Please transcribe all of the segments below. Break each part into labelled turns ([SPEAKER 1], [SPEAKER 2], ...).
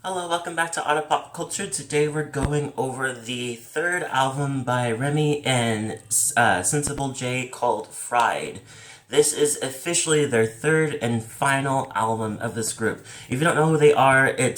[SPEAKER 1] Hello, welcome back to Otter Pop Culture. Today we're going over the third album by Remi and Sensible J called Fried. This is officially their third and final album of this group. If you don't know who they are, they're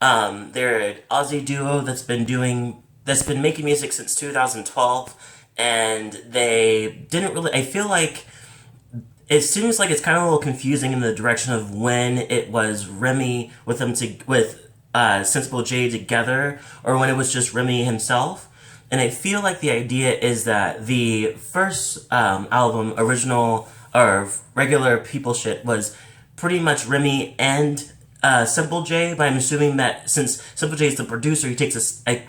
[SPEAKER 1] an Aussie duo that's been making music since 2012, and they didn't really. I feel like it seems like it's kind of a little confusing in the direction of when it was Remi with Sensible J together, or when it was just Remi himself. And I feel like the idea is that the first album, original or regular People Shit, was pretty much Remi and Simple J. But I'm assuming that since Simple J is the producer,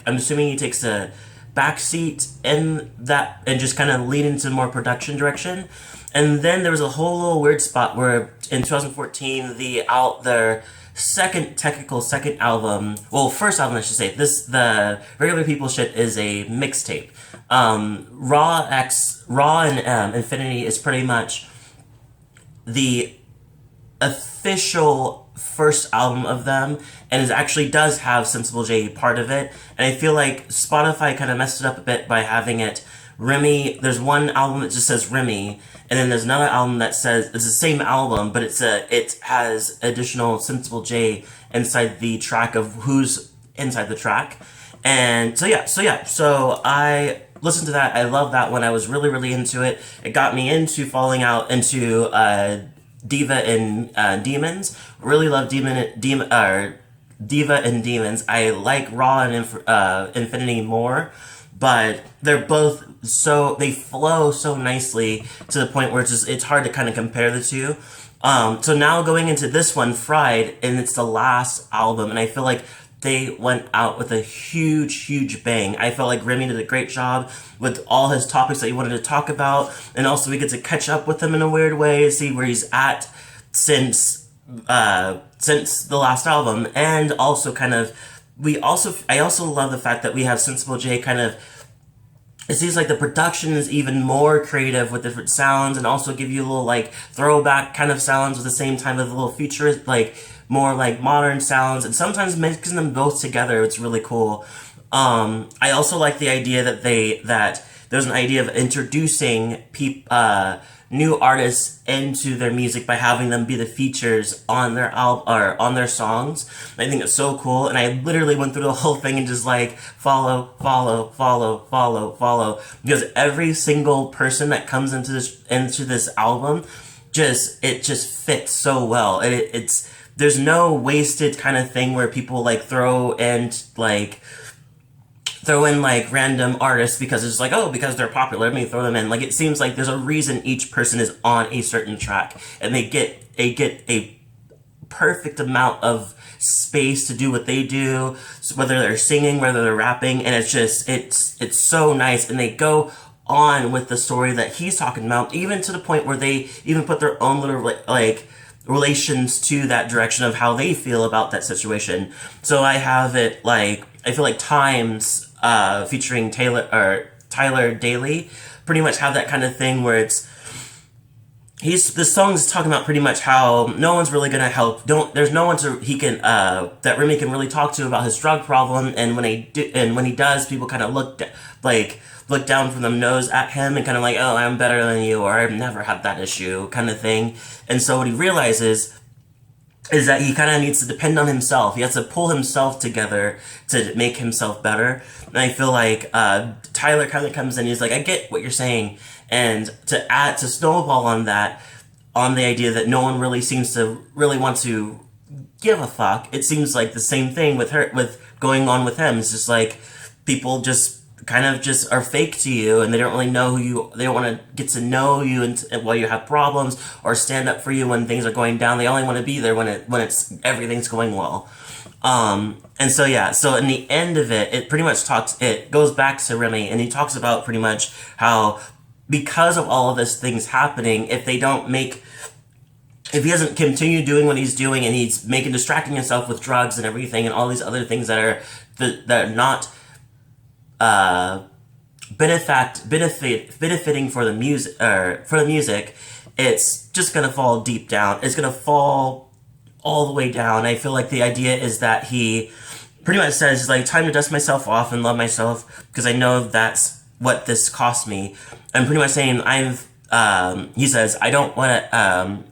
[SPEAKER 1] I'm assuming he takes a backseat in that and just kind of lead into more production direction. And then there was a whole little weird spot where in 2014 their second album, first album I should say, the Regular People Shit is a mixtape. Raw and Infinity is pretty much the official first album of them, and it actually does have Sensible J part of it. And I feel like Spotify kind of messed it up a bit by having it Remi. There's one album that just says Remi, and then there's another album that says it's the same album, but it has additional Sensible J inside the track of who's inside the track. And so I listened to that. I love that one. I was really, really into it. It got me into falling out into Diva and Demons. Really love Diva and Demons. I like Raw and Infinity more, but they're both they flow so nicely to the point where it's hard to kind of compare the two. So now going into this one, Fried, and it's the last album, and I feel like they went out with a huge, huge bang. I felt like Remi did a great job with all his topics that he wanted to talk about, and also we get to catch up with him in a weird way, see where he's at since the last album, and also I also love the fact that we have Sensible J kind of. It seems like the production is even more creative with different sounds, and also give you a little like throwback kind of sounds with the same time of a little futurist, like more like modern sounds, and sometimes mixing them both together. It's really cool. I also like the idea that there's an idea of introducing new artists into their music by having them be the features on their album or on their songs. I think it's so cool, and I literally went through the whole thing and just like follow, because every single person that comes into this album just fits so well. It's there's no wasted kind of thing where people like throw in like random artists because it's like, oh, because they're popular, let me throw them in. Like, it seems like there's a reason each person is on a certain track, and they get a perfect amount of space to do what they do, so whether they're singing, whether they're rapping, and it's so nice. And they go on with the story that he's talking about, even to the point where they even put their own little like relations to that direction of how they feel about that situation. So I have it like, I feel like Times featuring Tyler Daley pretty much have that kind of thing where the song's talking about pretty much how no one's really gonna help. There's no one that Remi can really talk to about his drug problem, and when he does, people kind of look down from the nose at him and kind of like, oh, I'm better than you, or I've never had that issue kind of thing. And so what he realizes is that he kind of needs to depend on himself. He has to pull himself together to make himself better. And I feel like Tyler kind of comes in, he's like, I get what you're saying. And to snowball on that, on the idea that no one really seems to really want to give a fuck. It seems like the same thing with going on with him. It's just like people just kind of just are fake to you, and they don't really know they don't want to get to know you and while you have problems, or stand up for you when things are going down. They only want to be there when everything's going well. And so in the end of it pretty much it goes back to Remi, and he talks about pretty much how, because of all of this things happening, if he doesn't continue doing what he's doing, and he's distracting himself with drugs and everything and all these other things that are not benefiting for the music, it's just gonna fall deep down. It's gonna fall all the way down. I feel like the idea is that he pretty much says, like, time to dust myself off and love myself because I know that's what this cost me. I'm pretty much saying he says, I don't want to,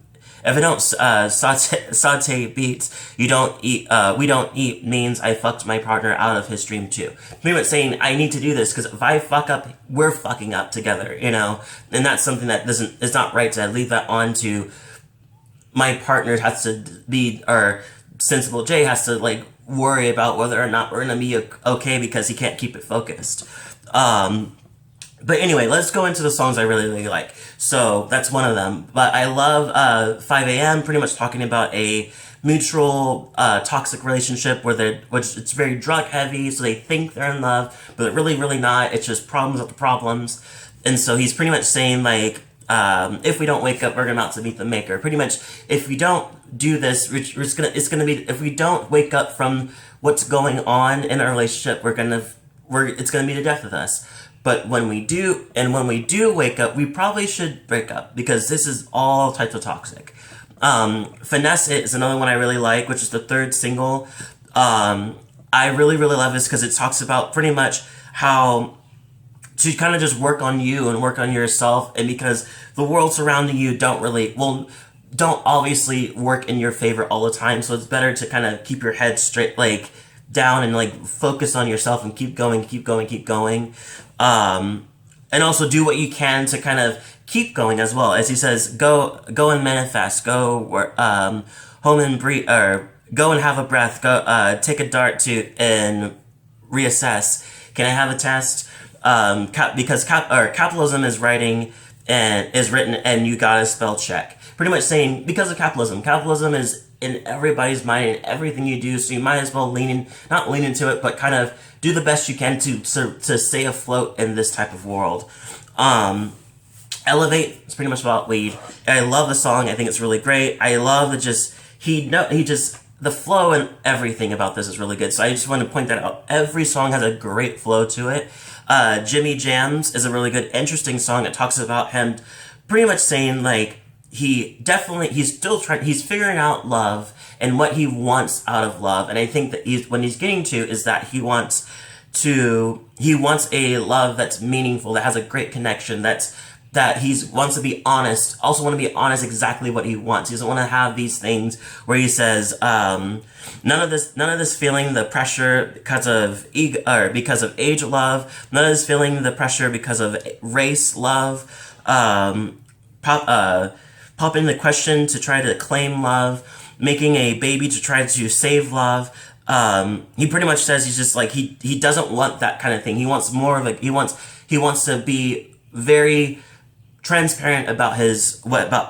[SPEAKER 1] if I don't saute beets, you don't eat. We don't eat means I fucked my partner out of his dream too. Pretty much saying I need to do this because if I fuck up, we're fucking up together, you know. And that's something that it's not right to leave that on to my partner has to be, or Sensible J has to like worry about whether or not we're gonna be okay because he can't keep it focused. But anyway, let's go into the songs I really, really like. So that's one of them. But I love 5 a.m. pretty much talking about a mutual toxic relationship which it's very drug heavy, so they think they're in love, but they're really, really not. It's just problems after problems. And so he's pretty much saying like, if we don't wake up, we're about to meet the maker. Pretty much, if we don't do this, it's gonna be. If we don't wake up from what's going on in our relationship, it's gonna be the death of us. But when we do wake up, we probably should break up because this is all types of toxic. Finesse It is another one I really like, which is the third single. I really, really love this because it talks about pretty much how to kind of just work on you and work on yourself, and because the world surrounding you don't obviously work in your favor all the time, so it's better to kind of keep your head straight, like down, and like focus on yourself and keep going, and also do what you can to kind of keep going as well. As he says, go and manifest, go home and breathe, or go and have a breath, go take a dart and reassess. Can I have a test? Because capitalism is written and you gotta spell check. Pretty much saying because of capitalism is in everybody's mind and everything you do, so you might as well not lean into it, but kind of do the best you can to stay afloat in this type of world. Elevate is pretty much about weed. I love the song. I think it's really great. I love the flow and everything about this is really good. So I just want to point that out. Every song has a great flow to it. Jimmy Jams is a really good, interesting song. It talks about him pretty much saying like, he's figuring out love and what he wants out of love. And I think that what he's getting to is that he wants a love that's meaningful, that has a great connection, that he wants to be honest, also want to be honest exactly what he wants. He doesn't want to have these things where he says, none of this feeling the pressure because of ego, or because of age love, none of this feeling the pressure because of race love, popping the question to try to claim love, making a baby to try to save love. He pretty much says he's just like, he doesn't want that kind of thing. He wants more of he wants to be very transparent about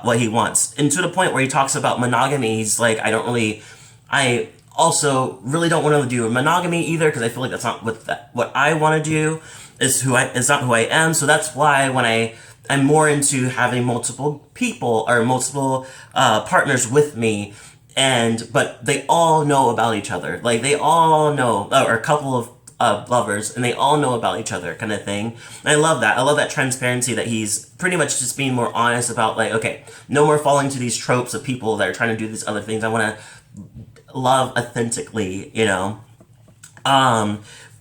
[SPEAKER 1] what he wants, and to the point where he talks about monogamy. He's like, I also really don't want to do monogamy either, because I feel like that's not what I want to do. It's not who I am. So that's why when I'm more into having multiple people or multiple partners with me, but they all know about each other. Like they all know, or a couple of lovers, and they all know about each other, kind of thing. And I love that. I love that transparency, that he's pretty much just being more honest about like, okay, no more falling to these tropes of people that are trying to do these other things. I want to love authentically, you know.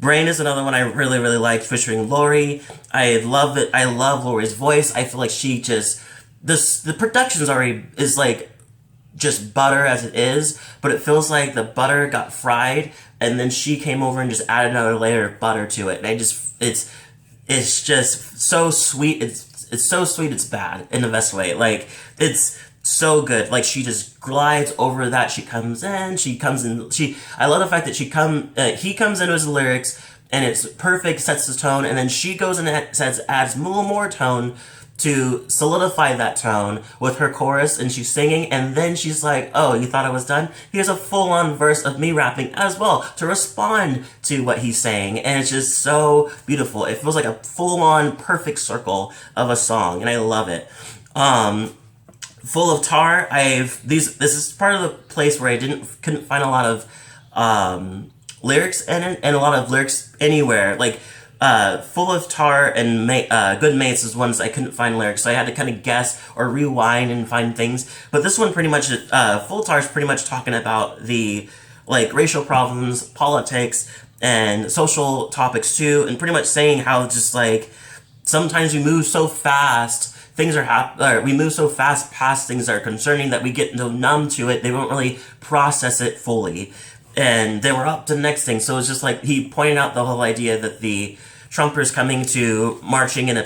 [SPEAKER 1] Brain is another one I really, really like, featuring Lori. I love it. I love Lori's voice. I feel like she just, the production's already is like just butter as it is, but it feels like the butter got fried and then she came over and just added another layer of butter to it. And it's just so sweet. It's so sweet it's bad in the best way. Like, it's so good. Like, she just glides over that. I love the fact that he comes into his lyrics and it's perfect, sets the tone, and then she goes and adds a little more tone to solidify that tone with her chorus, and she's singing, and then she's like, oh, you thought I was done? Here's a full-on verse of me rapping as well to respond to what he's saying, and it's just so beautiful. It feels like a full-on perfect circle of a song, and I love it. Full of Tar, this is part of the place where I couldn't find a lot of lyrics in it, and a lot of lyrics anywhere. Like, Full of Tar and Good Mates is ones I couldn't find lyrics, so I had to kind of guess or rewind and find things. But this one pretty much, Full of Tar is pretty much talking about the like racial problems, politics, and social topics too, and pretty much saying how just like sometimes we move so fast, things are we move so fast past things that are concerning that we get so numb to it, they won't really process it fully. And they were up to the next thing. So it's just like he pointed out the whole idea that the Trumpers coming to marching in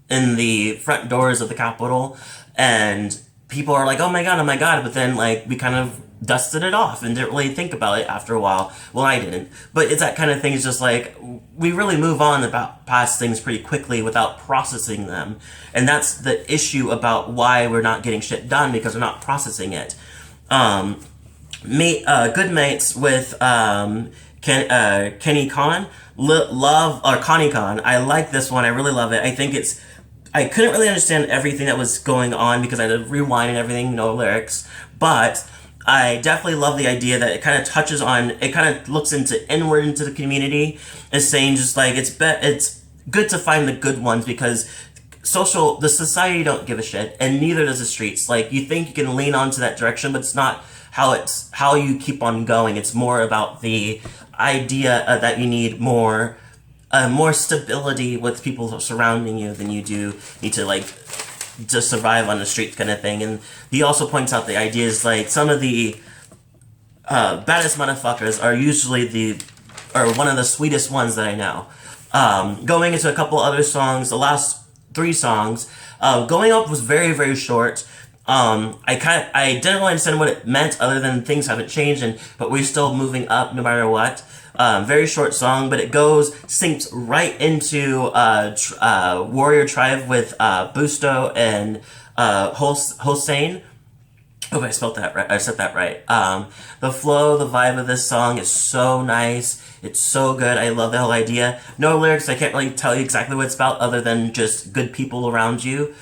[SPEAKER 1] in the front doors of the Capitol, and people are like, oh my god, but then like we kind of dusted it off and didn't really think about it after a while. Well, I didn't, but it's that kind of thing. It's just like we really move on about past things pretty quickly without processing them, and that's the issue about why we're not getting shit done, because we're not processing it. Good Mates with Kenny Khan, Konny Khan. I like this one. I really love it. I couldn't really understand everything that was going on because I had to rewind and everything, no lyrics. But I definitely love the idea that it kind of touches on, it kind of looks inward into the community, and saying just like it's good to find the good ones, because the society don't give a shit, and neither does the streets. Like, you think you can lean onto that direction, but it's not how you keep on going. It's more about the idea that you need more stability with people surrounding you than you do need to like just survive on the street kind of thing. And he also points out the idea is like some of the baddest motherfuckers are usually one of the sweetest ones that I know. Going into a couple other songs, the last 3 songs, Going Up was very, very short. I didn't really understand what it meant other than things haven't changed, but we're still moving up no matter what. Very short song, but it sinks right into Warrior Tribe with Boasto and Whosane. Hope I spelled that right. I said that right. The flow, the vibe of this song is so nice. It's so good. I love the whole idea. No lyrics. I can't really tell you exactly what it's about other than just good people around you.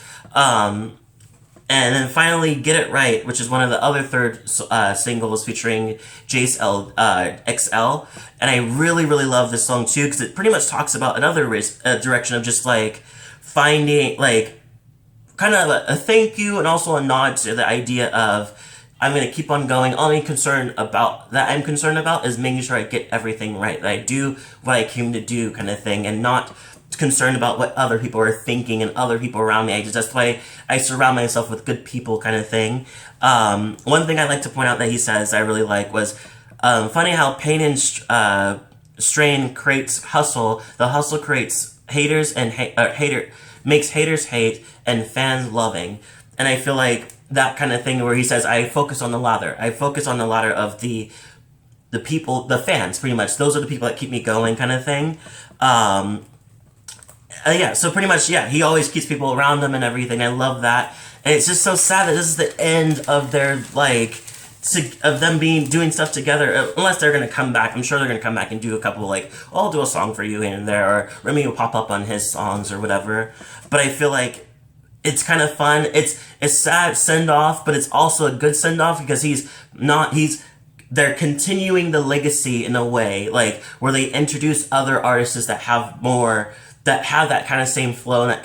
[SPEAKER 1] And then finally, Get It Right, which is one of the other third singles featuring Jace XL. And I really, really love this song too, because it pretty much talks about another direction of just like finding, like, kind of a thank you and also a nod to the idea of I'm going to keep on going. All I'm concerned about is making sure I get everything right, that I do what I came to do kind of thing, and not concerned about what other people are thinking and other people around me. That's why I surround myself with good people kind of thing. One thing I like to point out that he says I really like was funny how pain and strain creates hustle. The hustle creates haters and makes haters hate and fans loving. And I feel like that kind of thing where he says I focus on the ladder. I focus on the ladder of the people, the fans, pretty much. Those are the people that keep me going kind of thing. Yeah, so pretty much, yeah, he always keeps people around him and everything. I love that. And it's just so sad that this is the end of their, like, of them doing stuff together, unless they're going to come back. I'm sure they're going to come back and do a couple, like, oh, I'll do a song for you here and there, or Remi will pop up on his songs or whatever. But I feel like it's kind of fun. It's sad send-off, but it's also a good send-off because they're continuing the legacy in a way, like, where they introduce other artists that have that kind of same flow and that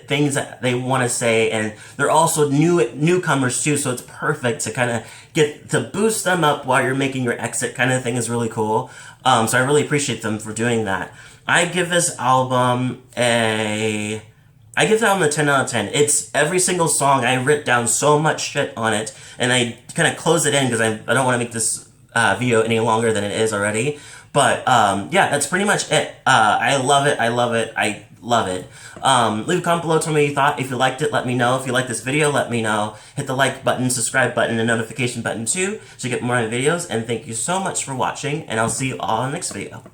[SPEAKER 1] things that they want to say, and they're also newcomers too, so it's perfect to kind of boost them up while you're making your exit kind of thing is really cool. So I really appreciate them for doing that. I give this album a 10 out of 10. It's every single song. I wrote down so much shit on it, and I kind of close it in because I don't want to make this video any longer than it is already. But, yeah, that's pretty much it. I love it. Leave a comment below, tell me what you thought. If you liked it, let me know. If you liked this video, let me know. Hit the like button, subscribe button, and notification button too, so you get more of my videos. And thank you so much for watching, and I'll see you all in the next video.